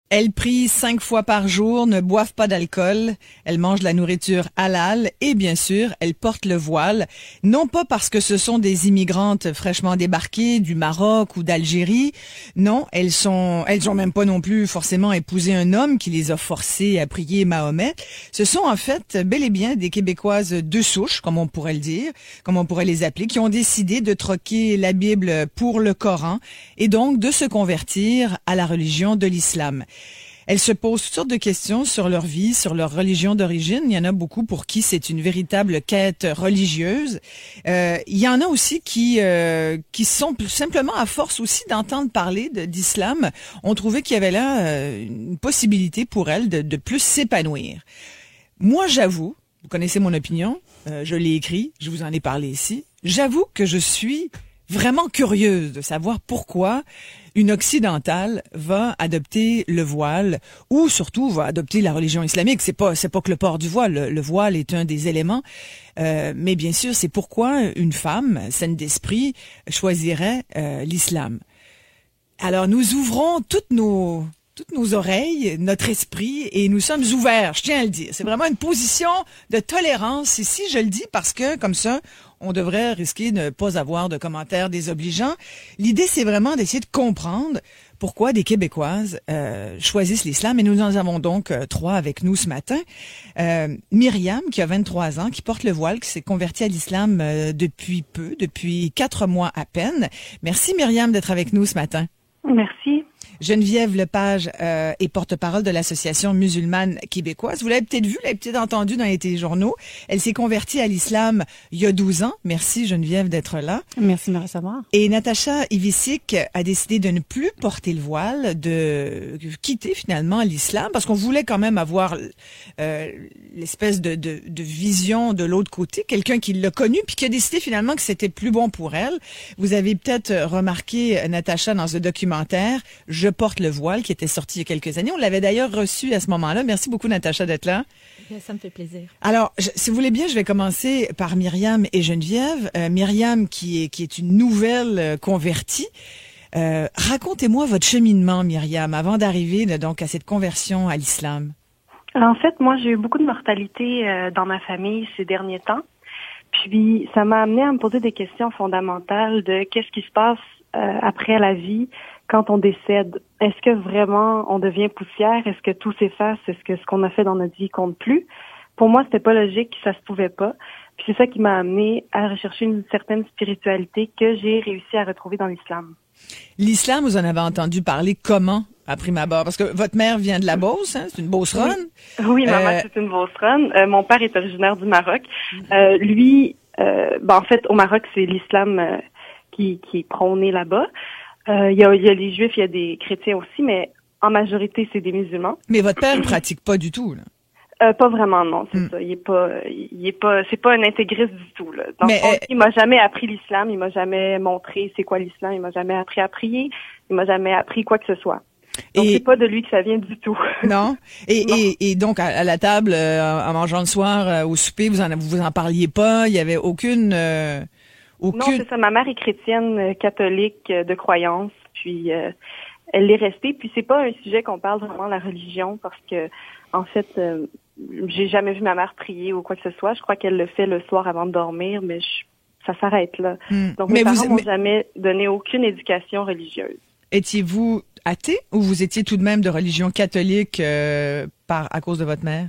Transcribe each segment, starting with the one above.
Elles prient 5 fois par jour, ne boivent pas d'alcool, elles mangent de la nourriture halal et bien sûr, elles portent le voile, non pas parce que ce sont des immigrantes fraîchement débarquées du Maroc ou d'Algérie, non, elles ont même pas non plus forcément épousé un homme qui les a forcées à prier Mahomet. Ce sont en fait bel et bien des Québécoises de souche, comme on pourrait le dire, comme on pourrait les appeler, qui ont décidé de troquer la Bible pour le Coran et donc de se convertir à la religion de l'islam. Elles se posent toutes sortes de questions sur leur vie, sur leur religion d'origine. Il y en a beaucoup pour qui c'est une véritable quête religieuse. Il y en a aussi qui sont simplement, à force aussi d'entendre parler d'islam, ont trouvé qu'il y avait là une possibilité pour elles de plus s'épanouir. Moi, j'avoue, vous connaissez mon opinion, je l'ai écrit, je vous en ai parlé ici, j'avoue que je suis vraiment curieuse de savoir pourquoi une occidentale va adopter le voile ou surtout va adopter la religion islamique. C'est pas que le port du voile, le voile est un des éléments, mais bien sûr c'est pourquoi une femme saine d'esprit choisirait l'islam. Alors nous ouvrons toutes nos oreilles, notre esprit, et nous sommes ouverts, je tiens à le dire. C'est vraiment une position de tolérance ici, je le dis parce que, comme ça, on devrait risquer de ne pas avoir de commentaires désobligeants. L'idée, c'est vraiment d'essayer de comprendre pourquoi des Québécoises choisissent l'islam. Et nous en avons donc 3 avec nous ce matin. Myriam, qui a 23 ans, qui porte le voile, qui s'est convertie à l'islam depuis 4 mois à peine. Merci Myriam d'être avec nous ce matin. Merci. Geneviève Lepage est porte-parole de l'Association musulmane québécoise. Vous l'avez peut-être vu, vous l'avez peut-être entendu dans les téléjournaux. Elle s'est convertie à l'islam il y a 12 ans. Merci Geneviève d'être là. Merci de me recevoir. Et Natacha Ivicic a décidé de ne plus porter le voile, de quitter finalement l'islam, parce qu'on voulait quand même avoir l'espèce de vision de l'autre côté, quelqu'un qui l'a connu, puis qui a décidé finalement que c'était plus bon pour elle. Vous avez peut-être remarqué, Natacha, dans ce documentaire, Je porte le voile, qui était sorti il y a quelques années. On l'avait d'ailleurs reçu à ce moment-là. Merci beaucoup, Natacha, d'être là. Bien, ça me fait plaisir. Alors, si vous voulez bien, je vais commencer par Myriam et Geneviève. Myriam, qui est une nouvelle convertie. Racontez-moi votre cheminement, Myriam, avant d'arriver donc à cette conversion à l'islam. Alors, en fait, moi, j'ai eu beaucoup de mortalité dans ma famille ces derniers temps. Puis, ça m'a amené à me poser des questions fondamentales de qu'est-ce qui se passe après la vie quand on décède. Est-ce que vraiment on devient poussière? Est-ce que tout s'efface? Est-ce que ce qu'on a fait dans notre vie compte plus? Pour moi, c'était pas logique, ça se pouvait pas. Puis c'est ça qui m'a amené à rechercher une certaine spiritualité que j'ai réussi à retrouver dans l'islam. L'islam, vous en avez entendu parler comment, à prime abord? Parce que votre mère vient de la Beauce, hein? C'est une Beauceronne? Oui, ma mère, c'est une Beauceronne. Mon père est originaire du Maroc. Lui, en fait, au Maroc, c'est l'islam qui est prôné là-bas. Il y a les Juifs, il y a des chrétiens aussi, mais en majorité, c'est des musulmans. Mais votre père ne pratique pas du tout, là? Pas vraiment, non, c'est ça. Il est pas, c'est pas un intégriste du tout, là. Donc, il m'a jamais appris l'islam, il m'a jamais montré c'est quoi l'islam, il m'a jamais appris à prier, il m'a jamais appris quoi que ce soit. Donc, c'est pas de lui que ça vient du tout. Non? Et donc, à la table, en mangeant le soir, au souper, vous en parliez pas? Il y avait aucune... Non, c'est ça. Ma mère est chrétienne catholique de croyance, puis elle l'est restée. Puis c'est pas un sujet qu'on parle vraiment de la religion parce que, en fait, j'ai jamais vu ma mère prier ou quoi que ce soit. Je crois qu'elle le fait le soir avant de dormir, mais ça s'arrête là. Donc mes parents m'ont jamais donné aucune éducation religieuse. Étiez-vous athée ou vous étiez tout de même de religion catholique à cause de votre mère?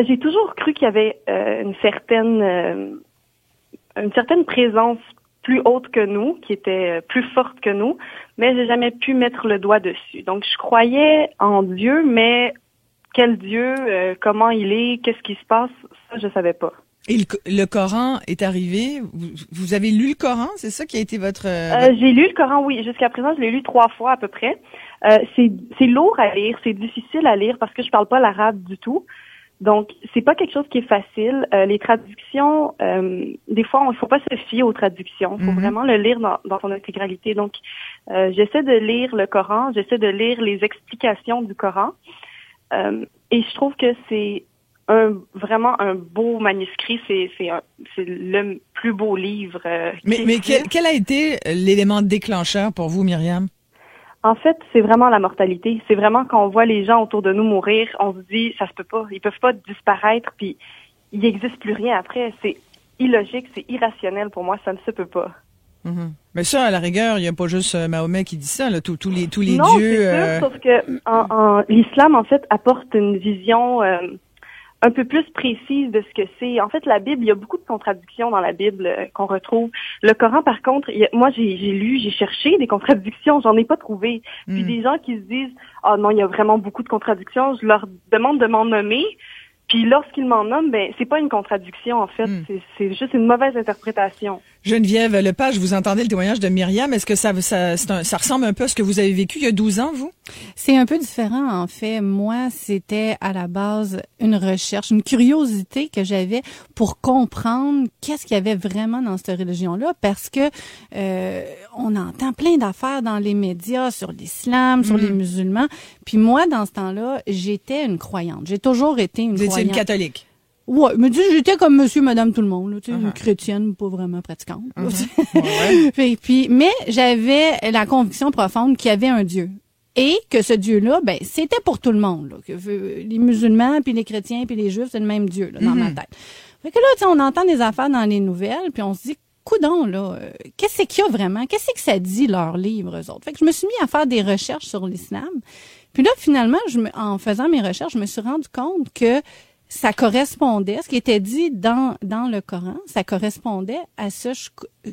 J'ai toujours cru qu'il y avait une certaine présence plus haute que nous, qui était plus forte que nous, mais j'ai jamais pu mettre le doigt dessus. Donc, je croyais en Dieu, mais quel Dieu, comment il est, qu'est-ce qui se passe, ça, je savais pas. Et le Coran est arrivé? Vous avez lu le Coran? C'est ça qui a été votre... J'ai lu le Coran, oui. Jusqu'à présent, je l'ai lu 3 fois à peu près. C'est lourd à lire, c'est difficile à lire parce que je parle pas l'arabe du tout. Donc, c'est pas quelque chose qui est facile. Les traductions, des fois, il faut pas se fier aux traductions. Il faut vraiment le lire dans son intégralité. Donc, j'essaie de lire le Coran, j'essaie de lire les explications du Coran. Et je trouve que c'est vraiment un beau manuscrit. C'est le plus beau livre. Mais quel a été l'élément déclencheur pour vous, Myriam? En fait, c'est vraiment la mortalité. C'est vraiment quand on voit les gens autour de nous mourir, on se dit, ça se peut pas. Ils peuvent pas disparaître, puis il n'existe plus rien après. C'est illogique, c'est irrationnel pour moi, ça ne se peut pas. Mm-hmm. Mais ça, à la rigueur, il n'y a pas juste Mahomet qui dit ça, là, tous les non, dieux. C'est sûr, sauf que l'islam, en fait, apporte une vision un peu plus précise de ce que c'est. En fait, la Bible, il y a beaucoup de contradictions dans la Bible qu'on retrouve. Le Coran, par contre, moi, j'ai cherché des contradictions, j'en ai pas trouvé. Puis des gens qui se disent, ah non, il y a vraiment beaucoup de contradictions, je leur demande de m'en nommer. Puis lorsqu'ils m'en nomment, ben c'est pas une contradiction en fait, c'est juste une mauvaise interprétation. Geneviève Lepage, vous entendez le témoignage de Myriam, est-ce que ça ressemble un peu à ce que vous avez vécu il y a 12 ans, vous? C'est un peu différent, en fait. Moi, c'était à la base une recherche, une curiosité que j'avais pour comprendre qu'est-ce qu'il y avait vraiment dans cette religion-là, parce que on entend plein d'affaires dans les médias sur l'islam, sur les musulmans. Puis moi, dans ce temps-là, j'étais une croyante. J'ai toujours été une croyante. Vous étiez une catholique? Ouais, mais j'étais comme monsieur, madame, tout le monde, là, tu sais, une chrétienne, pas vraiment pratiquante. Ouais. Puis, mais j'avais la conviction profonde qu'il y avait un Dieu. Et que ce Dieu-là, ben, c'était pour tout le monde, là. Que les musulmans, puis les chrétiens, puis les juifs, c'est le même Dieu, là, dans ma tête. Fait que là, tu sais, on entend des affaires dans les nouvelles, puis on se dit, coudonc, là, qu'est-ce qu'il y a vraiment? Qu'est-ce que ça dit, leurs livres, eux autres? Fait que je me suis mis à faire des recherches sur l'islam. Puis là, finalement, en faisant mes recherches, je me suis rendu compte que ça correspondait, ce qui était dit dans le Coran, ça correspondait à ce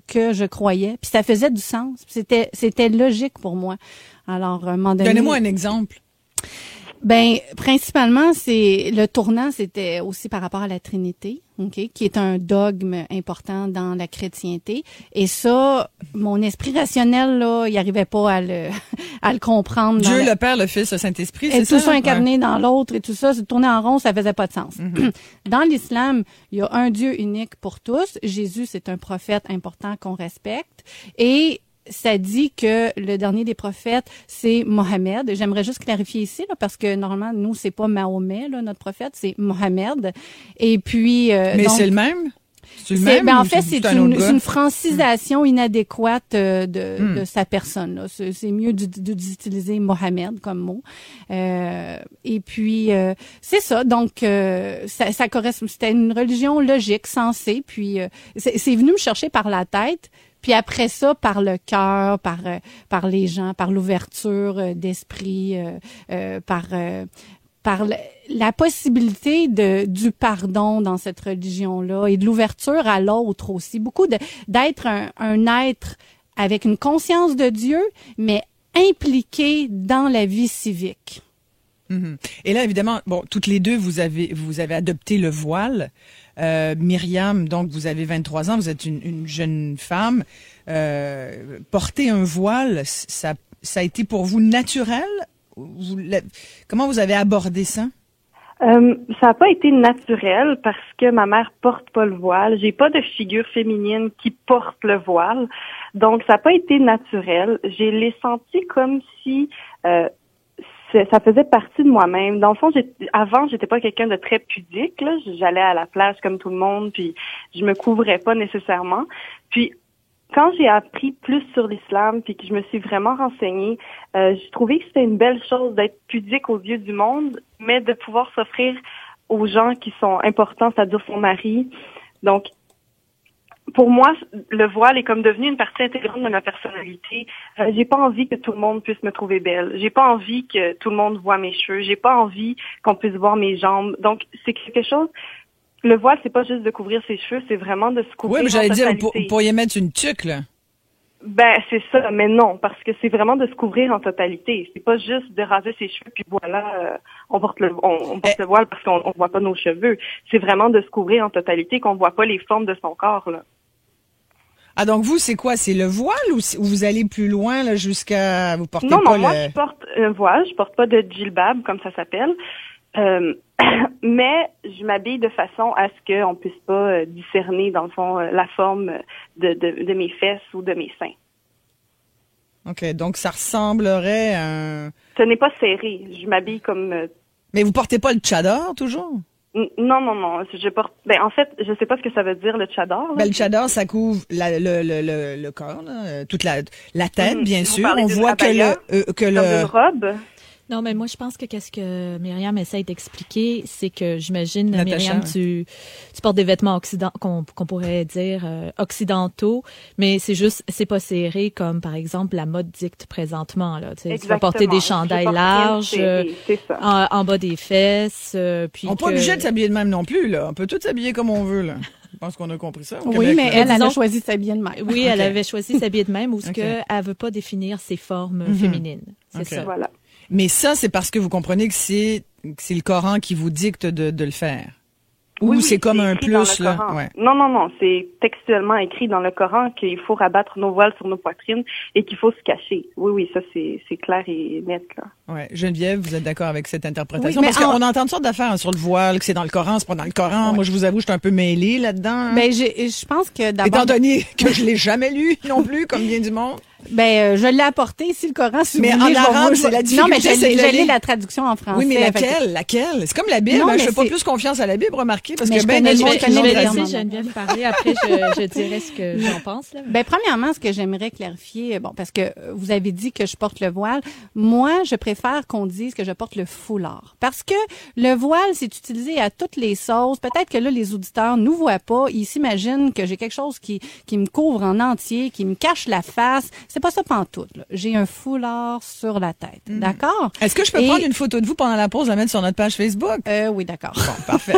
que je croyais. Puis ça faisait du sens. C'était logique pour moi. Alors, à un moment donné... Donnez-moi un exemple. Ben, principalement, le tournant, c'était aussi par rapport à la Trinité, ok, qui est un dogme important dans la chrétienté. Et ça, mon esprit rationnel, là, il arrivait pas à le comprendre. Dieu, le Père, le Fils, le Saint-Esprit, c'est ça? Et tout ça incarné dans l'autre et tout ça, se tourner en rond, ça faisait pas de sens. Dans l'islam, il y a un Dieu unique pour tous. Jésus, c'est un prophète important qu'on respecte. Et ça dit que le dernier des prophètes, c'est Mohammed. J'aimerais juste clarifier ici, là, parce que normalement, nous, c'est pas Mahomet, là, notre prophète, c'est Mohammed. Et puis... Mais donc, c'est le même? C'est le même? Ben, en fait, c'est une francisation inadéquate de sa personne, là. C'est mieux d'utiliser Mohammed comme mot. Et puis, c'est ça. Donc, ça correspond. C'était une religion logique, sensée. Puis, c'est venu me chercher par la tête. Puis après ça, par le cœur, par les gens, par l'ouverture d'esprit, par la possibilité du pardon dans cette religion-là et de l'ouverture à l'autre aussi. Beaucoup d'être un être avec une conscience de Dieu, mais impliqué dans la vie civique. Et là, évidemment, bon, toutes les deux, vous avez adopté le voile. Myriam, donc, vous avez 23 ans, vous êtes une jeune femme. Porter un voile, ça a été pour vous naturel? Comment vous avez abordé ça? Ça n'a pas été naturel parce que ma mère porte pas le voile. J'ai pas de figure féminine qui porte le voile. Donc, ça n'a pas été naturel. Je l'ai senti comme si ça faisait partie de moi-même. Dans le fond, avant, j'étais pas quelqu'un de très pudique, là. J'allais à la plage comme tout le monde, puis je me couvrais pas nécessairement. Puis, quand j'ai appris plus sur l'islam, puis que je me suis vraiment renseignée, j'ai trouvé que c'était une belle chose d'être pudique aux yeux du monde, mais de pouvoir s'offrir aux gens qui sont importants, c'est-à-dire son mari. Donc, pour moi, le voile est comme devenu une partie intégrante de ma personnalité. J'ai pas envie que tout le monde puisse me trouver belle. J'ai pas envie que tout le monde voit mes cheveux. J'ai pas envie qu'on puisse voir mes jambes. Donc, c'est quelque chose... Le voile, c'est pas juste de couvrir ses cheveux, c'est vraiment de se couvrir. Oui, mais j'allais dire, vous pourriez mettre une tuque, là. Ben, c'est ça, mais non, parce que c'est vraiment de se couvrir en totalité. C'est pas juste de raser ses cheveux, puis voilà, on porte le voile parce qu'on voit pas nos cheveux. C'est vraiment de se couvrir en totalité, qu'on voit pas les formes de son corps, là. Ah, donc vous, c'est quoi? C'est le voile ou vous allez plus loin, là, jusqu'à... Vous portez non, pas moi, je porte un voile, je porte pas de djilbab, comme ça s'appelle. Mais je m'habille de façon à ce qu'on puisse pas discerner, dans le fond, la forme de mes fesses ou de mes seins. OK, donc ça ressemblerait à un... Ce n'est pas serré. Je m'habille comme... Mais vous portez pas le tchador, toujours? Non. Je porte. Ben, en fait, je sais pas ce que ça veut dire, le tchador. Là. Ben, le tchador, ça couvre le corps, là, toute la tête, bien sûr. On voit abaya, que une robe. Non, mais moi, je pense que qu'est-ce que Myriam essaie d'expliquer, c'est que j'imagine, Natacha, Myriam, tu portes des vêtements qu'on pourrait dire occidentaux, mais c'est pas serré comme, par exemple, la mode dicte présentement, là. Tu vas porter des chandails larges, c'est ça. En bas des fesses, puis on n'est pas obligé de s'habiller de même non plus, là. On peut tous s'habiller comme on veut, là. Je pense qu'on a compris ça au Oui, Québec, mais là. elle a choisi de s'habiller de même. Oui, elle avait choisi de s'habiller de même, ou ce qu'elle veut pas définir ses formes féminines. C'est ça. Voilà. Mais ça, c'est parce que vous comprenez que c'est le Coran qui vous dicte de le faire. Ou Oui, c'est comme un plus, là. Coran. Ouais. Non. C'est textuellement écrit dans le Coran qu'il faut rabattre nos voiles sur nos poitrines et qu'il faut se cacher. Oui, ça, c'est clair et net, là. Ouais. Geneviève, vous êtes d'accord avec cette interprétation? Oui, parce qu'on entend toutes sortes d'affaires sur le voile, que c'est dans le Coran, c'est pas dans le Coran. Ouais. Moi, je vous avoue, je suis un peu mêlée là-dedans. Ben, je pense que d'abord. Étant donné que je l'ai jamais lu non plus, comme bien du monde. Ben, je l'ai apporté ici, le Coran, si mais vous voulez. En arabe, c'est la difficulté. Non, mais j'ai lu la traduction en français. Oui, mais laquelle? C'est comme la Bible. Je fais pas plus confiance à la Bible, remarquez, parce que je vais laisser Geneviève parler, après je dirai ce que j'en pense, là. Ben, premièrement, ce que j'aimerais clarifier, parce que vous avez dit que je porte le voile. Moi, je préfère qu'on dise que je porte le foulard. Parce que le voile, c'est utilisé à toutes les sauces. Peut-être que là, les auditeurs nous voient pas. Ils s'imaginent que j'ai quelque chose qui me couvre en entier, qui me cache la face. C'est pas ça pantoute, là. J'ai un foulard sur la tête. D'accord? Est-ce que je peux prendre une photo de vous pendant la pause, la mettre sur notre page Facebook? Oui, d'accord. Bon, parfait.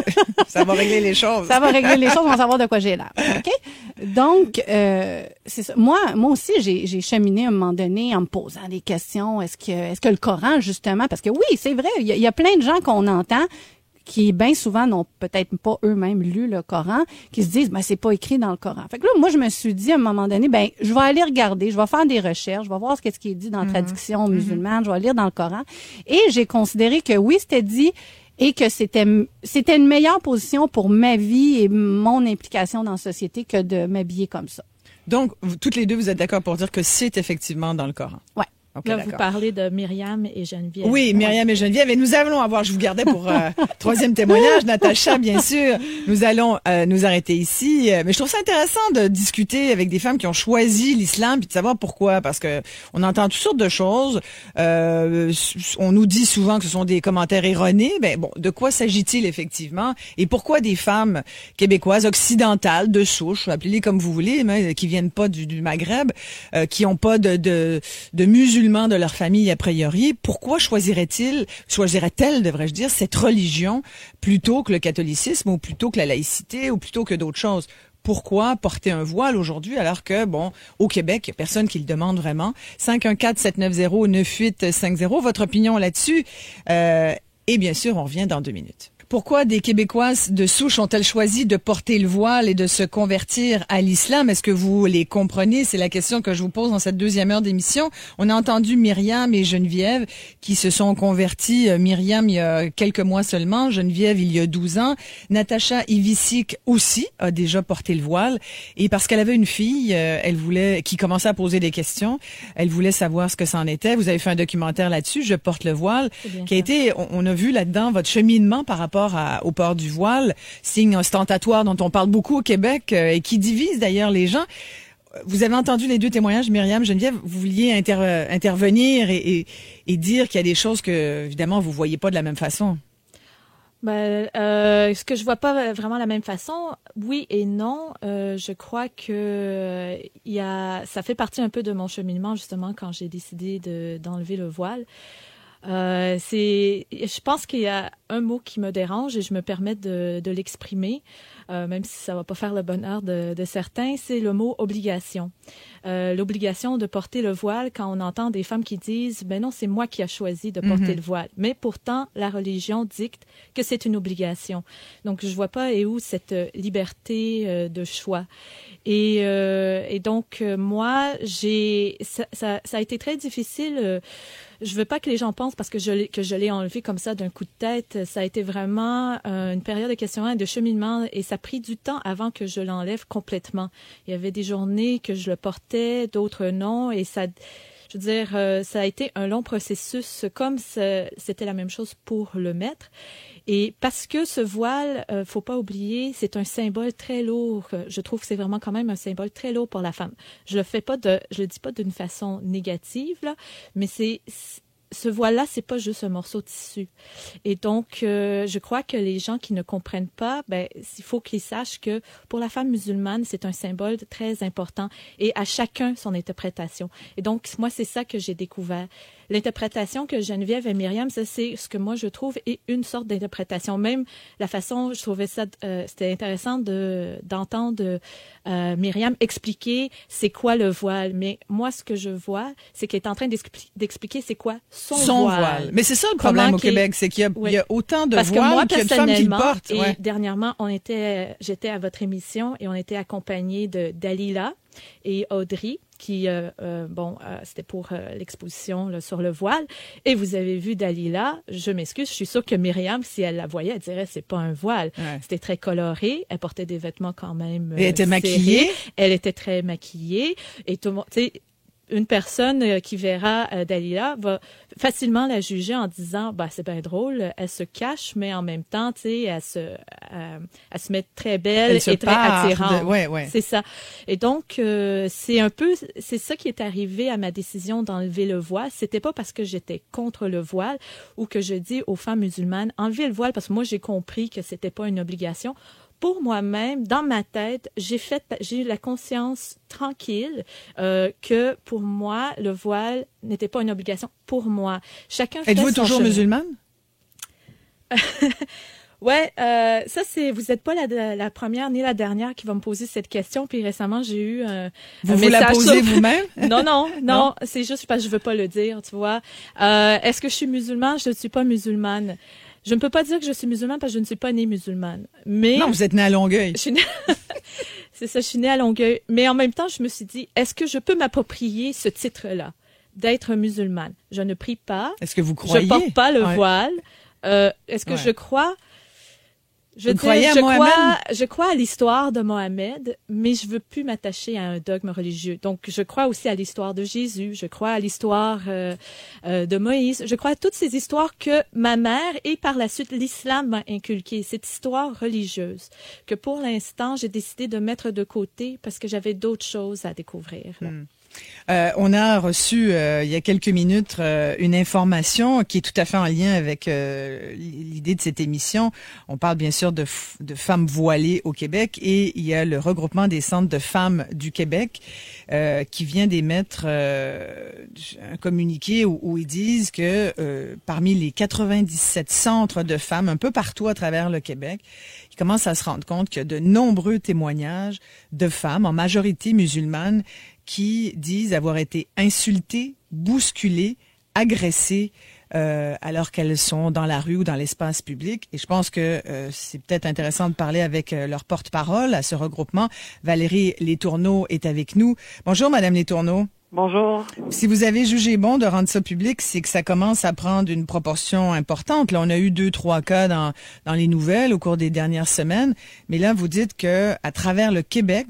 Ça va régler les choses. Ça va régler les choses, on va savoir de quoi j'ai l'air. OK? Donc, c'est ça. Moi aussi, j'ai cheminé à un moment donné en me posant des questions. Est-ce que le Coran, justement, parce que oui, c'est vrai, il y a plein de gens qu'on entend qui bien souvent n'ont peut-être pas eux-mêmes lu le Coran, qui se disent c'est pas écrit dans le Coran. Fait que là, moi je me suis dit à un moment donné, je vais aller regarder, je vais faire des recherches, je vais voir ce qui est dit dans la traduction musulmane, je vais lire dans le Coran, et j'ai considéré que oui, c'était dit et que c'était une meilleure position pour ma vie et mon implication dans la société que de m'habiller comme ça. Donc, toutes les deux, vous êtes d'accord pour dire que c'est effectivement dans le Coran? Ouais. Okay, là, vous parlez de Myriam et Geneviève. Oui, Myriam et Geneviève. Et nous allons avoir, je vous gardais pour troisième témoignage, Natacha, bien sûr. Nous allons nous arrêter ici. Mais je trouve ça intéressant de discuter avec des femmes qui ont choisi l'islam puis de savoir pourquoi. Parce que on entend toutes sortes de choses. On nous dit souvent que ce sont des commentaires erronés. De quoi s'agit-il effectivement? Et pourquoi des femmes québécoises, occidentales, de souche, appelez-les comme vous voulez, mais qui viennent pas du Maghreb, qui ont pas de musulmans de leur famille a priori, pourquoi choisirait-elle, devrais-je dire, cette religion plutôt que le catholicisme ou plutôt que la laïcité ou plutôt que d'autres choses? Pourquoi porter un voile aujourd'hui alors que, au Québec, il n'y a personne qui le demande vraiment? 514-790-9850, votre opinion là-dessus. Et bien sûr, on revient dans 2 minutes. Pourquoi des Québécoises de souche ont-elles choisi de porter le voile et de se convertir à l'islam? Est-ce que vous les comprenez? C'est la question que je vous pose dans cette deuxième heure d'émission. On a entendu Myriam et Geneviève qui se sont converties. Myriam, il y a quelques mois seulement. Geneviève, il y a 12 ans. Natacha Ivicic aussi a déjà porté le voile. Et parce qu'elle avait une fille, qui commençait à poser des questions. Elle voulait savoir ce que ça en était. Vous avez fait un documentaire là-dessus, Je porte le voile, qui a été, on a vu là-dedans votre cheminement par rapport au port du voile, signe ostentatoire dont on parle beaucoup au Québec et qui divise d'ailleurs les gens. Vous avez entendu les 2 témoignages, Myriam, Geneviève, vous vouliez intervenir et dire qu'il y a des choses que, évidemment, vous voyez pas de la même façon. Ce que je vois pas vraiment de la même façon, oui et non. Je crois que ça fait partie un peu de mon cheminement, justement, quand j'ai décidé d'enlever le voile. Je pense qu'il y a un mot qui me dérange et je me permets de l'exprimer, même si ça va pas faire le bonheur de certains, c'est le mot obligation. L'obligation de porter le voile quand on entend des femmes qui disent non, c'est moi qui ai choisi de porter le voile. Mais pourtant, la religion dicte que c'est une obligation. Donc, je vois pas où cette liberté de choix. Et donc, moi, ça a été très difficile. Je veux pas que les gens pensent parce que je l'ai enlevé comme ça d'un coup de tête. Ça a été vraiment une période de questionnement et de cheminement et ça a pris du temps avant que je l'enlève complètement. Il y avait des journées que je le portais, d'autres non et ça, Je veux dire, ça a été un long processus, comme c'était la même chose pour le mettre. Et parce que ce voile, faut pas oublier, c'est un symbole très lourd. Je trouve que c'est vraiment quand même un symbole très lourd pour la femme. Je le dis pas d'une façon négative, là, mais ce voile-là, c'est pas juste un morceau de tissu. Et donc, je crois que les gens qui ne comprennent pas, il faut qu'ils sachent que pour la femme musulmane, c'est un symbole très important et à chacun son interprétation. Et donc, moi, c'est ça que j'ai découvert. L'interprétation que Geneviève et Myriam, ça, c'est ce que moi, je trouve est une sorte d'interprétation. Même la façon, je trouvais ça, c'était intéressant d'entendre Myriam expliquer c'est quoi le voile. Mais moi, ce que je vois, c'est qu'elle est en train d'expliquer c'est quoi son voile. Mais c'est ça le problème au Québec, c'est qu'il y a autant de voiles qu'il y a de femmes qui le portent. Et dernièrement, j'étais à votre émission et on était accompagnés de Dalila et Audrey, qui, c'était pour l'exposition là, sur le voile. Et vous avez vu Dalila, je m'excuse, je suis sûre que Myriam, si elle la voyait, elle dirait c'est pas un voile. Ouais. C'était très coloré, elle portait des vêtements quand même elle était maquillée. Elle était très maquillée. Et tout le monde, tu sais, une personne qui verra Dalila va facilement la juger en disant c'est bien drôle, elle se cache, mais en même temps, tu sais, elle se met très belle et très attirante. Ouais. C'est ça. Et donc c'est ça qui est arrivé à ma décision d'enlever le voile. C'était pas parce que j'étais contre le voile ou que je dis aux femmes musulmanes enlevez le voile parce que moi j'ai compris que c'était pas une obligation. Pour moi-même, dans ma tête, j'ai eu la conscience tranquille que pour moi, le voile n'était pas une obligation. Pour moi, chacun fait son chemin. Êtes-vous toujours musulmane? Ouais, ça c'est. Vous n'êtes pas la première ni la dernière qui va me poser cette question. Puis récemment, j'ai eu un vous la posez vous-même? Non. C'est juste parce que je veux pas le dire, tu vois. Est-ce que je suis musulmane? Je ne suis pas musulmane. Je ne peux pas dire que je suis musulmane parce que je ne suis pas née musulmane. Mais non, vous êtes née à Longueuil. C'est ça, je suis née à Longueuil. Mais en même temps, je me suis dit, est-ce que je peux m'approprier ce titre-là, d'être musulmane? Je ne prie pas. Est-ce que vous croyez? Je porte pas le voile. Est-ce que je crois? Je crois à l'histoire de Mohammed, mais je veux plus m'attacher à un dogme religieux. Donc, je crois aussi à l'histoire de Jésus, je crois à l'histoire de Moïse, je crois à toutes ces histoires que ma mère et par la suite l'islam m'a inculqué, cette histoire religieuse que pour l'instant, j'ai décidé de mettre de côté parce que j'avais d'autres choses à découvrir. On a reçu il y a quelques minutes une information qui est tout à fait en lien avec l'idée de cette émission. On parle bien sûr de femmes voilées au Québec et il y a le regroupement des centres de femmes du Québec qui vient d'émettre un communiqué où ils disent que parmi les 97 centres de femmes un peu partout à travers le Québec, ils commencent à se rendre compte qu'il y a de nombreux témoignages de femmes, en majorité musulmanes, qui disent avoir été insultées, bousculées, agressées alors qu'elles sont dans la rue ou dans l'espace public. Et je pense que c'est peut-être intéressant de parler avec leur porte-parole à ce regroupement. Valérie Letourneau est avec nous. Bonjour, Madame Letourneau. Bonjour. Si vous avez jugé bon de rendre ça public, c'est que ça commence à prendre une proportion importante. Là, on a eu 2-3 cas dans les nouvelles au cours des dernières semaines. Mais là, vous dites que à travers le Québec,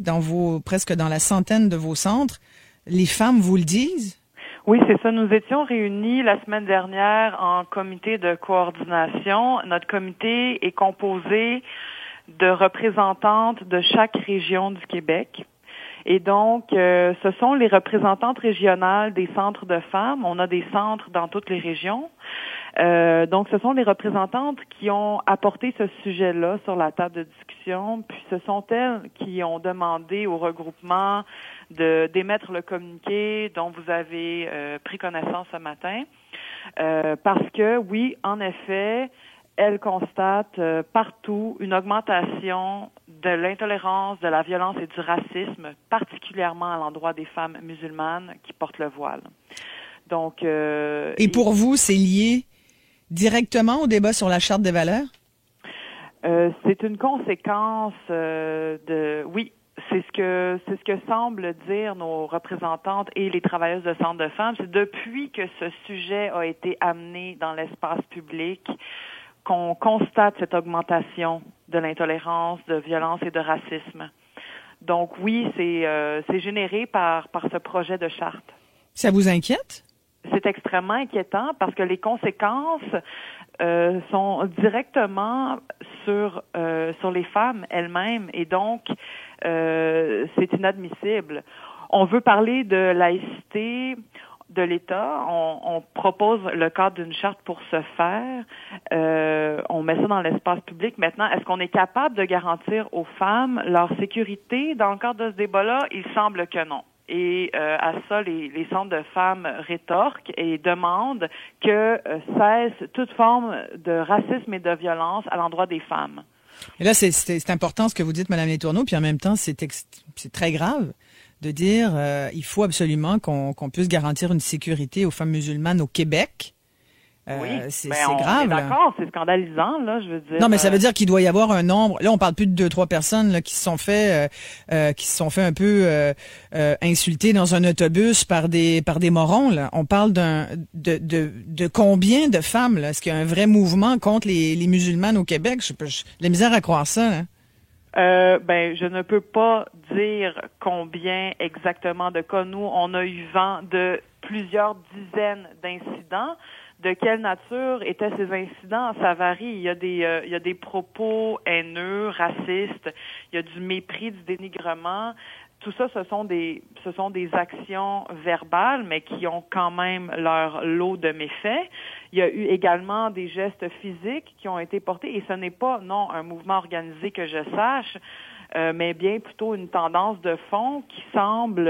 presque dans la centaine de vos centres, les femmes vous le disent? Oui, c'est ça. Nous étions réunis la semaine dernière en comité de coordination. Notre comité est composé de représentantes de chaque région du Québec. Et donc, ce sont les représentantes régionales des centres de femmes. On a des centres dans toutes les régions. Donc, ce sont les représentantes qui ont apporté ce sujet-là sur la table de discussion. Puis, ce sont elles qui ont demandé au regroupement d'émettre le communiqué dont vous avez pris connaissance ce matin. Parce que, oui, en effet, elle constate partout une augmentation de l'intolérance, de la violence et du racisme, particulièrement à l'endroit des femmes musulmanes qui portent le voile. Donc, et pour vous, c'est lié directement au débat sur la Charte des valeurs? C'est une conséquence oui. C'est ce que semblent dire nos représentantes et les travailleuses de centres de femmes. C'est depuis que ce sujet a été amené dans l'espace public qu'on constate cette augmentation de l'intolérance, de violence et de racisme. Donc oui, c'est généré par ce projet de charte. Ça vous inquiète? C'est extrêmement inquiétant parce que les conséquences sont directement sur les femmes elles-mêmes et donc c'est inadmissible. On veut parler de laïcité de l'État. On propose le cadre d'une charte pour ce faire. On met ça dans l'espace public. Maintenant, est-ce qu'on est capable de garantir aux femmes leur sécurité dans le cadre de ce débat-là? Il semble que non. Et à ça, les centres de femmes rétorquent et demandent que cesse toute forme de racisme et de violence à l'endroit des femmes. Et là, c'est important ce que vous dites, Madame Letourneau, puis en même temps, c'est très grave de dire il faut absolument qu'on puisse garantir une sécurité aux femmes musulmanes au Québec. Oui, c'est On grave. est d'accord, c'est scandalisant, là, je veux dire. Non, mais ça veut dire qu'il doit y avoir un nombre. Là, on parle plus de 2-3 personnes là, qui se sont fait un peu insulter dans un autobus par des morons. Là, on parle de combien de femmes là? Est-ce qu'il y a un vrai mouvement contre les musulmanes au Québec? J'ai la misère à croire ça. Hein? Je ne peux pas dire combien exactement de cas. Nous, on a eu vent de plusieurs dizaines d'incidents. De quelle nature étaient ces incidents? Ça varie. Il y a des propos haineux, racistes. Il y a du mépris, du dénigrement. Tout ça, ce sont des actions verbales, mais qui ont quand même leur lot de méfaits. Il y a eu également des gestes physiques qui ont été portés, et ce n'est pas, non, un mouvement organisé que je sache, mais bien plutôt une tendance de fond qui semble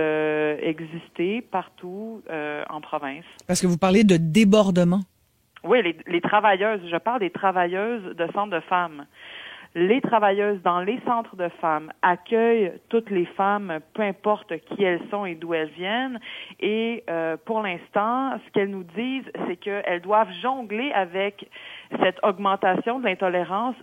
exister partout en province. Parce que vous parlez de débordement. Oui, les travailleuses, je parle des travailleuses de centres de femmes. Les travailleuses dans les centres de femmes accueillent toutes les femmes, peu importe qui elles sont et d'où elles viennent. Et pour l'instant, ce qu'elles nous disent, c'est qu'elles doivent jongler avec cette augmentation de l'intolérance,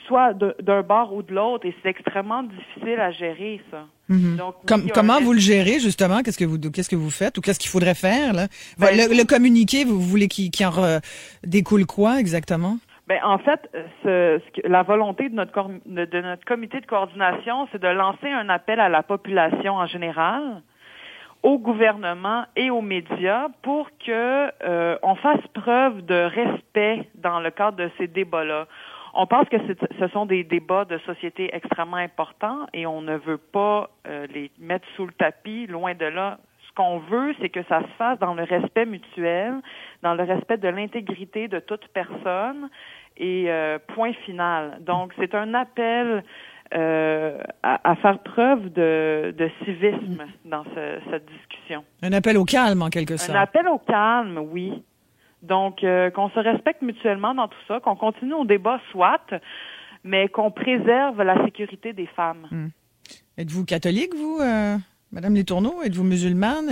soit d'un bord ou de l'autre, et c'est extrêmement difficile à gérer, ça. Mm-hmm. Donc, comment vous le gérez, justement? Qu'est-ce que vous faites ou qu'est-ce qu'il faudrait faire, là? Le communiqué, vous voulez qu'il en découle quoi, exactement? En fait, la volonté de notre comité de coordination, c'est de lancer un appel à la population en général, au gouvernement et aux médias pour que on fasse preuve de respect dans le cadre de ces débats-là. On pense que ce sont des débats de société extrêmement importants et on ne veut pas les mettre sous le tapis, loin de là. Ce qu'on veut, c'est que ça se fasse dans le respect mutuel, dans le respect de l'intégrité de toute personne et point final. Donc, c'est un appel à faire preuve de civisme dans cette discussion. Un appel au calme, en quelque sorte. Un appel au calme, oui. Donc, qu'on se respecte mutuellement dans tout ça, qu'on continue au débat, soit, mais qu'on préserve la sécurité des femmes. Êtes-vous catholique, vous, Madame Letourneau? Êtes-vous musulmane?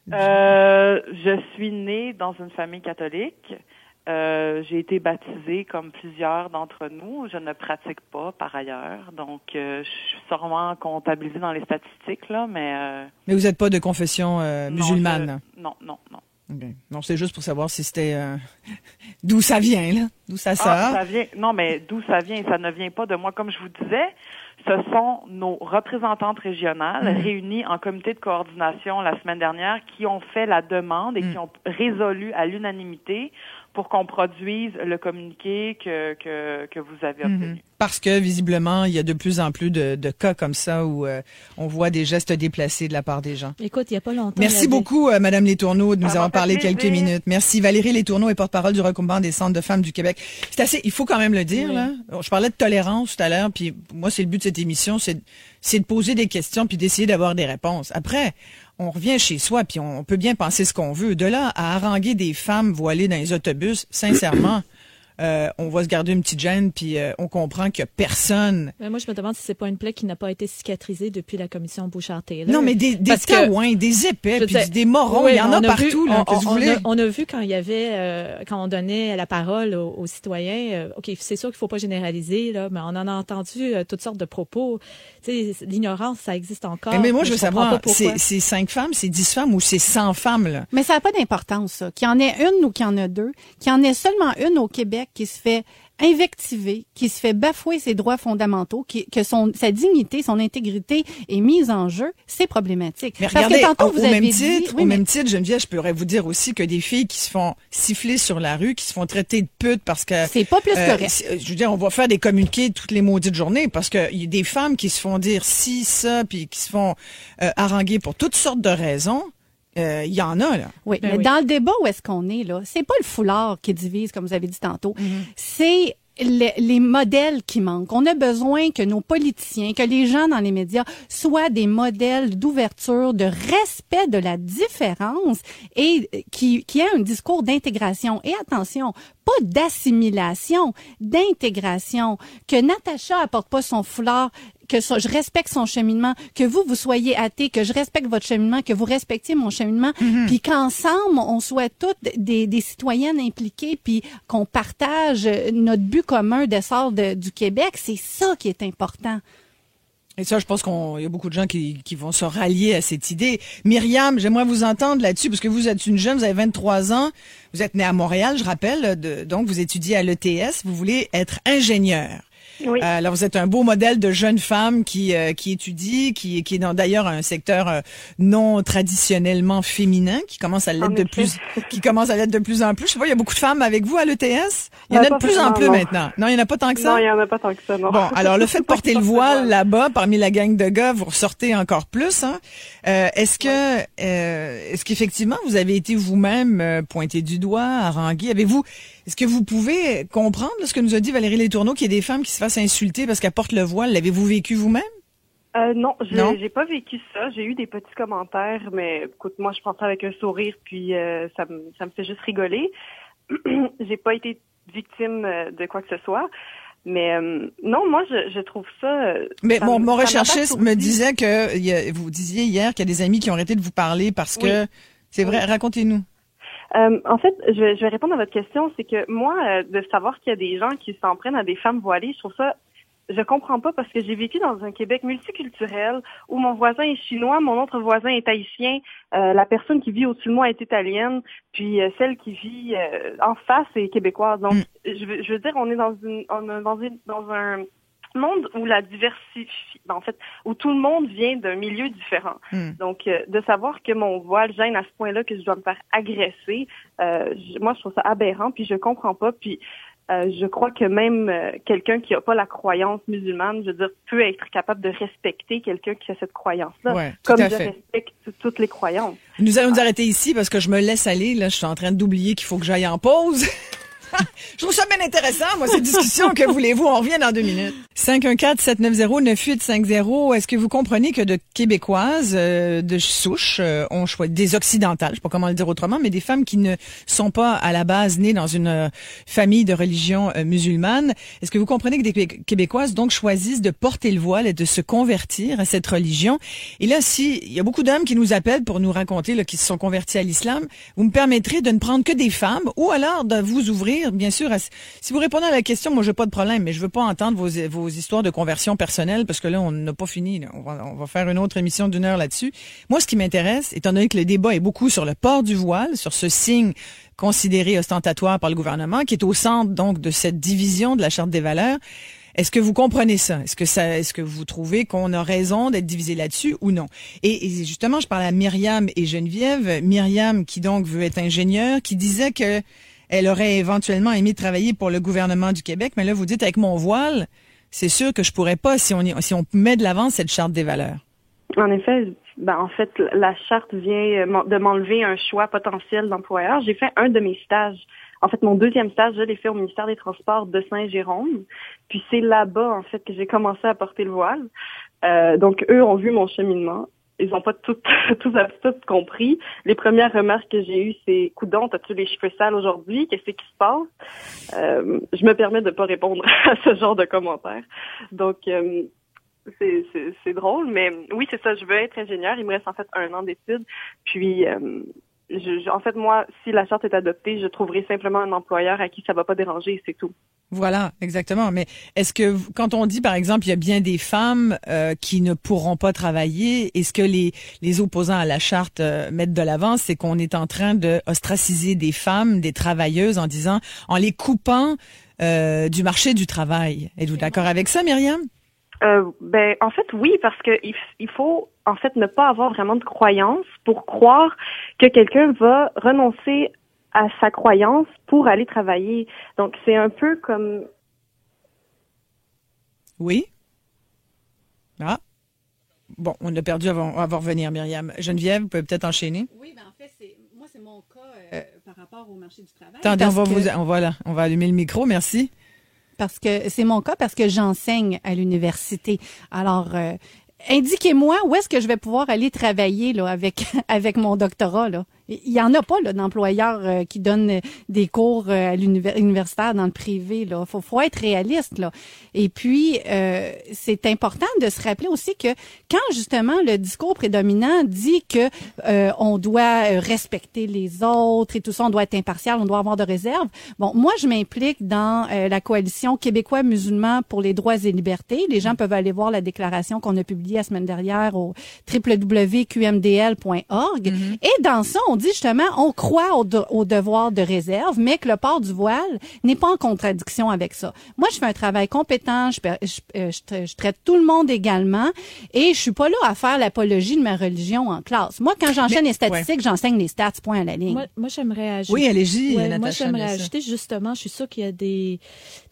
Je suis née dans une famille catholique. J'ai été baptisée comme plusieurs d'entre nous. Je ne pratique pas par ailleurs. Donc, je suis sûrement comptabilisée dans les statistiques, là, mais... Mais vous n'êtes pas de confession musulmane? Non. Okay. Non, c'est juste pour savoir si c'était d'où ça vient, là, d'où ça sort. Ça vient. Non, mais d'où ça vient, ça ne vient pas de moi. Comme je vous disais, ce sont nos représentantes régionales réunies en comité de coordination la semaine dernière qui ont fait la demande et qui ont résolu à l'unanimité pour qu'on produise le communiqué que vous avez obtenu. Parce que, visiblement, il y a de plus en plus de cas comme ça où on voit des gestes déplacés de la part des gens. Écoute, il n'y a pas longtemps... Merci beaucoup, Madame Letourneau, de nous avoir parlé quelques minutes. Merci. Valérie Letourneau est porte-parole du regroupement des centres de femmes du Québec. C'est assez... Il faut quand même le dire, là. Je parlais de tolérance tout à l'heure, puis moi, c'est le but de cette émission, c'est de poser des questions puis d'essayer d'avoir des réponses. Après, on revient chez soi puis on peut bien penser ce qu'on veut. De là à haranguer des femmes voilées dans les autobus, sincèrement... on va se garder une petite gêne, puis on comprend que personne... Mais moi, je me demande si c'est pas une plaie qui n'a pas été cicatrisée depuis la commission Bouchard-Taylor. Non, mais des taouins, des épais, puis des morons, il y en a partout. On a vu quand il y avait, quand on donnait la parole aux citoyens, OK, c'est sûr qu'il faut pas généraliser, là, mais on en a entendu toutes sortes de propos. Tu sais, l'ignorance, ça existe encore. Mais moi, je veux savoir, c'est 5 femmes, c'est 10 femmes ou c'est 100 femmes, là? Mais ça n'a pas d'importance, ça. Qu'il y en ait une ou qu'il y en a deux, qu'il y en ait seulement une au Québec qui se fait invectivé, qui se fait bafouer ses droits fondamentaux, que sa dignité, son intégrité est mise en jeu, c'est problématique. Mais parce regardez, que tantôt, vous avez dit... Au même titre, Geneviève, je pourrais vous dire aussi que des filles qui se font siffler sur la rue, qui se font traiter de putes parce que... C'est pas plus correct. Je veux dire, on va faire des communiqués toutes les maudites journées parce que il y a des femmes qui se font dire ci, ça, puis qui se font haranguer pour toutes sortes de raisons. Il y en a, là. Oui, mais dans le débat où est-ce qu'on est, là, c'est pas le foulard qui divise, comme vous avez dit tantôt. C'est les modèles qui manquent. On a besoin que nos politiciens, que les gens dans les médias soient des modèles d'ouverture, de respect de la différence et qui aient un discours d'intégration. Et attention, pas d'assimilation, d'intégration. Que Natacha apporte pas son foulard, je respecte son cheminement, que vous soyez athée, que je respecte votre cheminement, que vous respectiez mon cheminement, puis qu'ensemble, on soit toutes des citoyennes impliquées, puis qu'on partage notre but commun d'essor du Québec. C'est ça qui est important. Et ça, je pense qu'il y a beaucoup de gens qui vont se rallier à cette idée. Myriam, j'aimerais vous entendre là-dessus, parce que vous êtes une jeune, vous avez 23 ans, vous êtes née à Montréal, je rappelle, donc vous étudiez à l'ETS, vous voulez être ingénieure. Oui. Alors, vous êtes un beau modèle de jeune femme qui étudie, qui est dans d'ailleurs un secteur non traditionnellement féminin, qui commence à l'être de plus en plus. Je sais pas, il y a beaucoup de femmes avec vous à l'ETS? Il y en a de plus en plus maintenant. Non, il y en a pas tant que ça? Non, il y en a pas tant que ça, non. Bon, alors le fait de porter le voile là-bas, parmi la gang de gars, vous ressortez encore plus, hein? Est-ce qu'effectivement vous avez été vous-même pointé du doigt, harangué? Est-ce que vous pouvez comprendre ce que nous a dit Valérie Letourneau, qu'il y a des femmes qui se fassent insulter parce qu'elles portent le voile? L'avez-vous vécu vous-même? Non, j'ai pas vécu ça. J'ai eu des petits commentaires, mais écoute, moi je prends ça avec un sourire, puis ça me fait juste rigoler. J'ai pas été victime de quoi que ce soit. Mais non, moi je trouve ça. Mais mon recherchiste me disait que vous disiez hier qu'il y a des amis qui ont arrêté de vous parler parce que c'est vrai. Racontez-nous. En fait, je vais répondre à votre question. C'est que moi, de savoir qu'il y a des gens qui s'en prennent à des femmes voilées, je trouve ça. Je comprends pas parce que j'ai vécu dans un Québec multiculturel où mon voisin est chinois, mon autre voisin est haïtien, la personne qui vit au-dessus de moi est italienne, puis celle qui vit en face est québécoise. Donc, je veux dire, on est dans un monde où la diversité, en fait, où tout le monde vient d'un milieu différent. Donc, de savoir que mon voile gêne à ce point-là que je dois me faire agresser, moi, je trouve ça aberrant, puis je comprends pas, puis je crois que même quelqu'un qui n'a pas la croyance musulmane, je veux dire, peut être capable de respecter quelqu'un qui a cette croyance-là, comme je respecte toutes les croyances. Nous allons nous arrêter ici parce que je me laisse aller. Là, je suis en train d'oublier qu'il faut que j'aille en pause. Je trouve ça bien intéressant, moi, cette discussion. Que voulez-vous? On revient dans 2 minutes. 514-790-9850. Est-ce que vous comprenez que de Québécoises de souche ont choisi, des occidentales, je sais pas comment le dire autrement, mais des femmes qui ne sont pas à la base nées dans une famille de religion musulmane, est-ce que vous comprenez que des Québécoises donc choisissent de porter le voile et de se convertir à cette religion? Et là, il y a beaucoup d'hommes qui nous appellent pour nous raconter là, qu'ils se sont convertis à l'islam, vous me permettrez de ne prendre que des femmes ou alors de vous ouvrir, bien sûr, si vous répondez à la question, moi, j'ai pas de problème, mais je veux pas entendre vos histoires de conversion personnelle parce que là, on n'a pas fini. Là. On va faire une autre émission d'1 heure là-dessus. Moi, ce qui m'intéresse, étant donné que le débat est beaucoup sur le port du voile, sur ce signe considéré ostentatoire par le gouvernement, qui est au centre, donc, de cette division de la Charte des valeurs, est-ce que vous comprenez ça? Est-ce que vous trouvez qu'on a raison d'être divisé là-dessus ou non? Et justement, je parle à Myriam et Geneviève. Myriam, qui donc veut être ingénieure, qui disait que elle aurait éventuellement aimé travailler pour le gouvernement du Québec, mais là, vous dites, avec mon voile, c'est sûr que je pourrais pas si on met de l'avant cette charte des valeurs. En effet, en fait, la charte vient de m'enlever un choix potentiel d'employeur. J'ai fait un de mes stages. En fait, mon 2e stage, je l'ai fait au ministère des Transports de Saint-Jérôme. Puis c'est là-bas, en fait, que j'ai commencé à porter le voile. Donc, eux ont vu mon cheminement. Ils n'ont pas tout compris. Les premières remarques que j'ai eues, c'est « Coudon, t'as-tu les cheveux sales aujourd'hui? Qu'est-ce qui se passe? » Je me permets de pas répondre à ce genre de commentaires. Donc, c'est drôle, mais oui, c'est ça. Je veux être ingénieure. Il me reste en fait 1 an d'études. Puis, En fait, moi, si la charte est adoptée, je trouverai simplement un employeur à qui ça va pas déranger, c'est tout. Voilà, exactement. Mais est-ce que quand on dit, par exemple, il y a bien des femmes qui ne pourront pas travailler, est-ce que les opposants à la charte mettent de l'avant, c'est qu'on est en train de ostraciser des femmes, des travailleuses, en les coupant du marché du travail. Êtes-vous d'accord avec ça, Myriam? En fait, oui, parce que il faut, en fait, ne pas avoir vraiment de croyance pour croire que quelqu'un va renoncer à sa croyance pour aller travailler. Donc, c'est un peu comme... Oui? Ah. Bon, on a perdu avant de revenir, Myriam. Geneviève, vous pouvez peut-être enchaîner? Oui, en fait, c'est mon cas par rapport au marché du travail. Attendez, on va allumer le micro, merci. Parce que c'est mon cas, parce que j'enseigne à l'université. Alors, indiquez-moi où est-ce que je vais pouvoir aller travailler là avec mon doctorat là. Il y en a pas là d'employeurs qui donnent des cours à l'universitaire dans le privé là. Faut être réaliste là. Et puis c'est important de se rappeler aussi que quand justement le discours prédominant dit que on doit respecter les autres et tout ça, on doit être impartial, on doit avoir de réserve. Bon, moi je m'implique dans la coalition québécois musulmans pour les droits et libertés. Les gens peuvent aller voir la déclaration qu'on a publiée la semaine dernière au www.qmdl.org. Et dans ça, on dit justement, on croit au devoir de réserve, mais que le port du voile n'est pas en contradiction avec ça. Moi, je fais un travail compétent, je traite tout le monde également, et je suis pas là à faire l'apologie de ma religion en classe. Moi, quand j'enseigne les statistiques, j'enseigne les stats, point à la ligne. Moi j'aimerais ajouter... Oui, allez-y, Natacha. Moi, j'aimerais ajouter, justement, je suis sûre qu'il y a des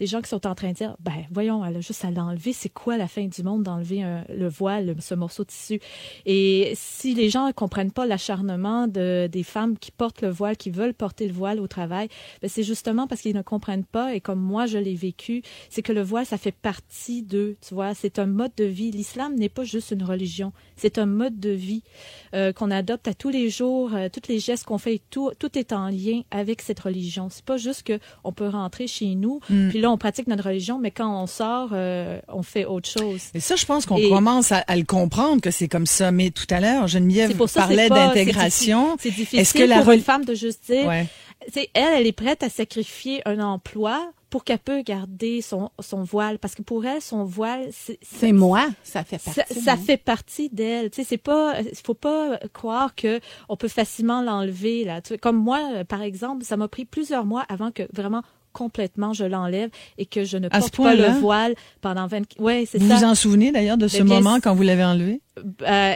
gens qui sont en train de dire, voyons, elle a juste à l'enlever, c'est quoi la fin du monde d'enlever le voile, ce morceau de tissu? Et si les gens ne comprennent pas l'acharnement des femmes qui portent le voile, qui veulent porter le voile au travail, c'est justement parce qu'ils ne comprennent pas, et comme moi je l'ai vécu, c'est que le voile, ça fait partie d'eux, tu vois, c'est un mode de vie. L'islam n'est pas juste une religion, c'est un mode de vie qu'on adopte à tous les jours, tous les gestes qu'on fait, tout est en lien avec cette religion. C'est pas juste que on peut rentrer chez nous, puis là on pratique notre religion, mais quand on sort, on fait autre chose. Et ça, je pense qu'on commence à le comprendre que c'est comme ça. Mais tout à l'heure, Geneviève parlait d'intégration. C'est difficile pour une femme de juste dire, elle est prête à sacrifier un emploi pour qu'elle peut garder son voile, parce que pour elle, son voile, c'est moi, ça fait partie. Ça fait partie d'elle. Tu sais, faut pas croire que on peut facilement l'enlever là. Tu sais, comme moi, par exemple, ça m'a pris plusieurs mois avant que vraiment complètement je l'enlève et que je ne porte pas le voile pendant 20... Ouais, c'est ça. Vous vous en souvenez d'ailleurs de ce moment quand vous l'avez enlevé?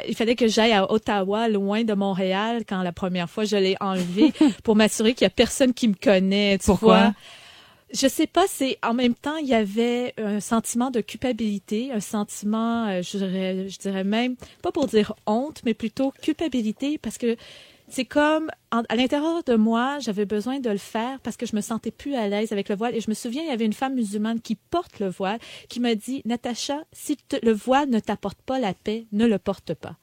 Il fallait que j'aille à Ottawa, loin de Montréal, quand la première fois je l'ai enlevé pour m'assurer qu'il y a personne qui me connaît. Pourquoi? Je sais pas, en même temps, il y avait un sentiment de culpabilité, un sentiment, je dirais même, pas pour dire honte, mais plutôt culpabilité, parce que c'est comme, à l'intérieur de moi, j'avais besoin de le faire parce que je me sentais plus à l'aise avec le voile. Et je me souviens, il y avait une femme musulmane qui porte le voile, qui m'a dit, Natacha, si le voile ne t'apporte pas la paix, ne le porte pas.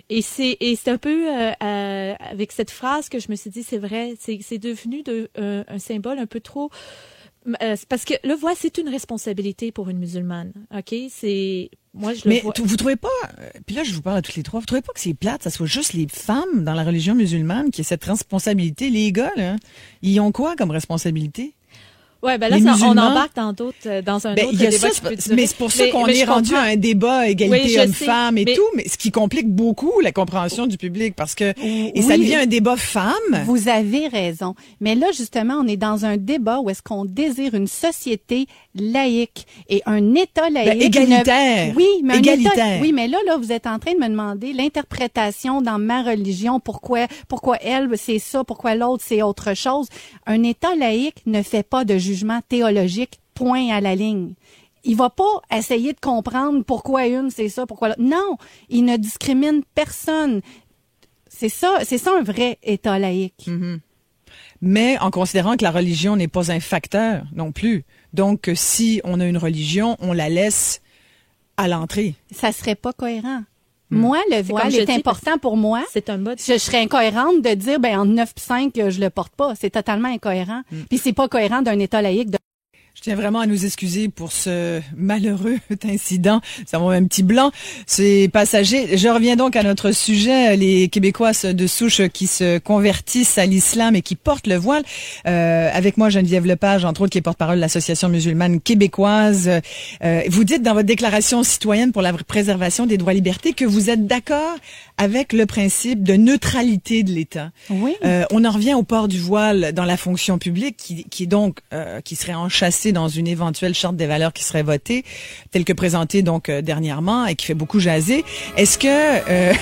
Et c'est un peu avec cette phrase que je me suis dit, c'est vrai, c'est devenu un symbole un peu trop... parce que le voile, c'est une responsabilité pour une musulmane, ok? Moi, je le vois. Vous trouvez pas, puis là, je vous parle à toutes les trois, vous trouvez pas que c'est plate, ça soit juste les femmes dans la religion musulmane qui aient cette responsabilité? Les gars, là, ils ont quoi comme responsabilité? Ouais, là, on embarque dans un autre débat. Mais c'est pour ça qu'on est rendu à un débat égalité homme-femme et tout, mais ce qui complique beaucoup la compréhension du public parce que ça devient un débat femme. Vous avez raison. Mais là, justement, on est dans un débat où est-ce qu'on désire une société laïque et un État laïque. Égalitaire. Oui, mais égalitaire. Oui, mais là, vous êtes en train de me demander l'interprétation dans ma religion. Pourquoi elle, c'est ça, pourquoi l'autre, c'est autre chose. Un État laïque ne fait pas de jugement théologique, point à la ligne. Il va pas essayer de comprendre pourquoi une, c'est ça, pourquoi l'autre. Non, il ne discrimine personne. C'est ça un vrai État laïque. Mm-hmm. Mais en considérant que la religion n'est pas un facteur non plus. Donc, si on a une religion, on la laisse à l'entrée. Ça serait pas cohérent. Moi, le voile est important pour moi. C'est un mode. Je serais incohérente de dire, en 9 et 5, je le porte pas. C'est totalement incohérent. Puis c'est pas cohérent d'un État laïque. Je tiens vraiment à nous excuser pour ce malheureux incident. Ça va un petit blanc. C'est passager. Je reviens donc à notre sujet, les Québécois de souche qui se convertissent à l'islam et qui portent le voile. Avec moi, Geneviève Lepage, entre autres, qui est porte-parole de l'Association musulmane québécoise. Vous dites dans votre déclaration citoyenne pour la préservation des droits et libertés que vous êtes d'accord avec le principe de neutralité de l'État. Oui. On en revient au port du voile dans la fonction publique, qui est donc qui serait enchâssé dans une éventuelle charte des valeurs qui serait votée, telle que présentée donc dernièrement et qui fait beaucoup jaser. Est-ce que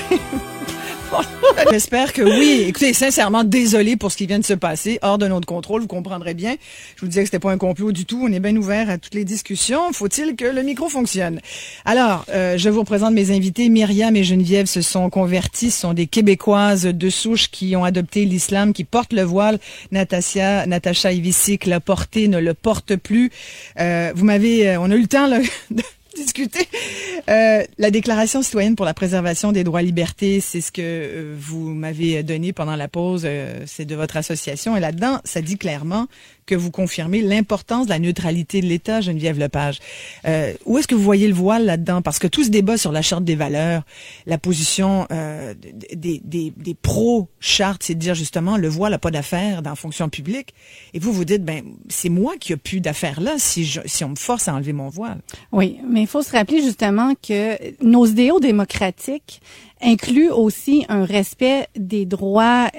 j'espère que oui. Écoutez, sincèrement, désolé pour ce qui vient de se passer, hors de notre contrôle, vous comprendrez bien. Je vous disais que c'était pas un complot du tout. On est bien ouvert à toutes les discussions. Faut-il que le micro fonctionne? Alors, je vous présente mes invités. Myriam et Geneviève se sont converties, ce sont des Québécoises de souche qui ont adopté l'islam, qui portent le voile. Natacha Ivisic l'a porté, ne le porte plus. On a eu le temps là, de discuter. La déclaration citoyenne pour la préservation des droits et libertés, c'est ce que vous m'avez donné pendant la pause, c'est de votre association. Et là-dedans, ça dit clairement que vous confirmez l'importance de la neutralité de l'État, Geneviève Lepage. Où est-ce que vous voyez le voile là-dedans? Parce que tout ce débat sur la charte des valeurs, la position des pro-charte, c'est de dire justement le voile n'a pas d'affaires dans la fonction publique. Et vous dites, c'est moi qui ai plus d'affaires là si on me force à enlever mon voile. Oui, mais il faut se rappeler justement que nos idéaux démocratiques incluent aussi un respect des droits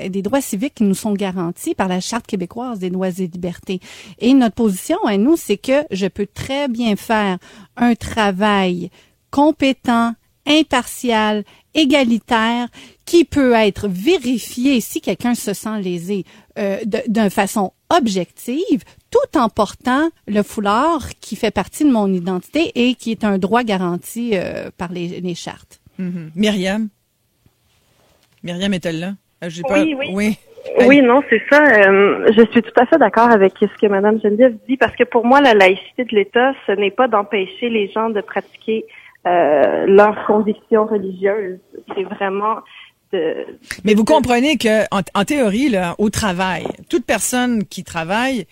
civiques qui nous sont garantis par la Charte québécoise des droits et libertés. Et notre position à nous, c'est que je peux très bien faire un travail compétent, impartial, égalitaire, qui peut être vérifié si quelqu'un se sent lésé d'une façon objective, tout en portant le foulard qui fait partie de mon identité et qui est un droit garanti par les chartes. Mm-hmm. Myriam est-elle là? Oui. Oui, non, c'est ça. Je suis tout à fait d'accord avec ce que Mme Geneviève dit, parce que pour moi, la laïcité de l'État, ce n'est pas d'empêcher les gens de pratiquer leurs convictions religieuses. C'est vraiment Mais vous comprenez que, en théorie, là, au travail, toute personne qui travaille,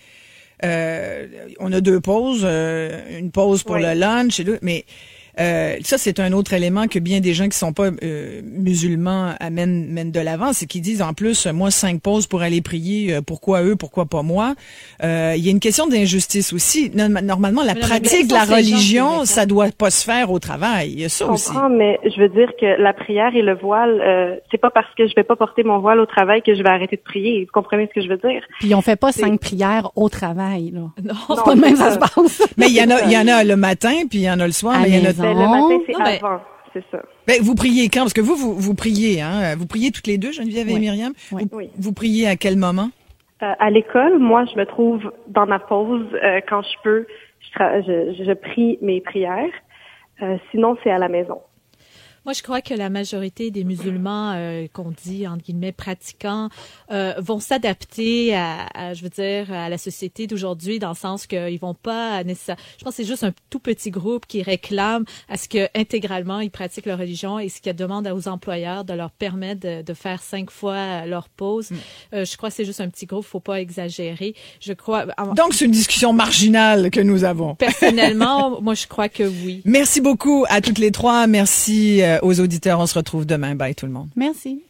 on a 2 pauses, une pause pour le lunch, mais ça, c'est un autre élément que bien des gens qui sont pas musulmans mènent de l'avant, c'est qu'ils disent en plus, moi 5 pauses pour aller prier, pourquoi eux, pourquoi pas moi? Il y a une question d'injustice aussi. Normalement, la pratique de la religion, ça doit pas se faire au travail. Il y a ça aussi. Je comprends, mais je veux dire que la prière et le voile, c'est pas parce que je vais pas porter mon voile au travail que je vais arrêter de prier. Vous comprenez ce que je veux dire? Puis on fait pas 5 prières au travail, là. Non, c'est pas de même ça se passe. Mais il y en a le matin, puis il y en a le soir, mais il y en a le matin, c'est avant, c'est ça. Vous priez quand? Parce que vous priez, hein? Vous priez toutes les deux, Geneviève et Myriam? Oui. Vous priez à quel moment? À l'école, moi, je me trouve dans ma pause, quand je peux, je prie mes prières. Sinon, c'est à la maison. Moi, je crois que la majorité des musulmans qu'on dit, entre guillemets, pratiquants, vont s'adapter à, je veux dire, à la société d'aujourd'hui, dans le sens qu'ils vont pas nécessairement... Je pense que c'est juste un tout petit groupe qui réclame à ce que intégralement ils pratiquent leur religion et ce qui demande aux employeurs de leur permettre de faire 5 fois leur pause. Je crois que c'est juste un petit groupe, faut pas exagérer. Je crois... Donc, c'est une discussion marginale que nous avons. Personnellement, moi, je crois que oui. Merci beaucoup à toutes les trois. Merci aux auditeurs. On se retrouve demain. Bye tout le monde. Merci.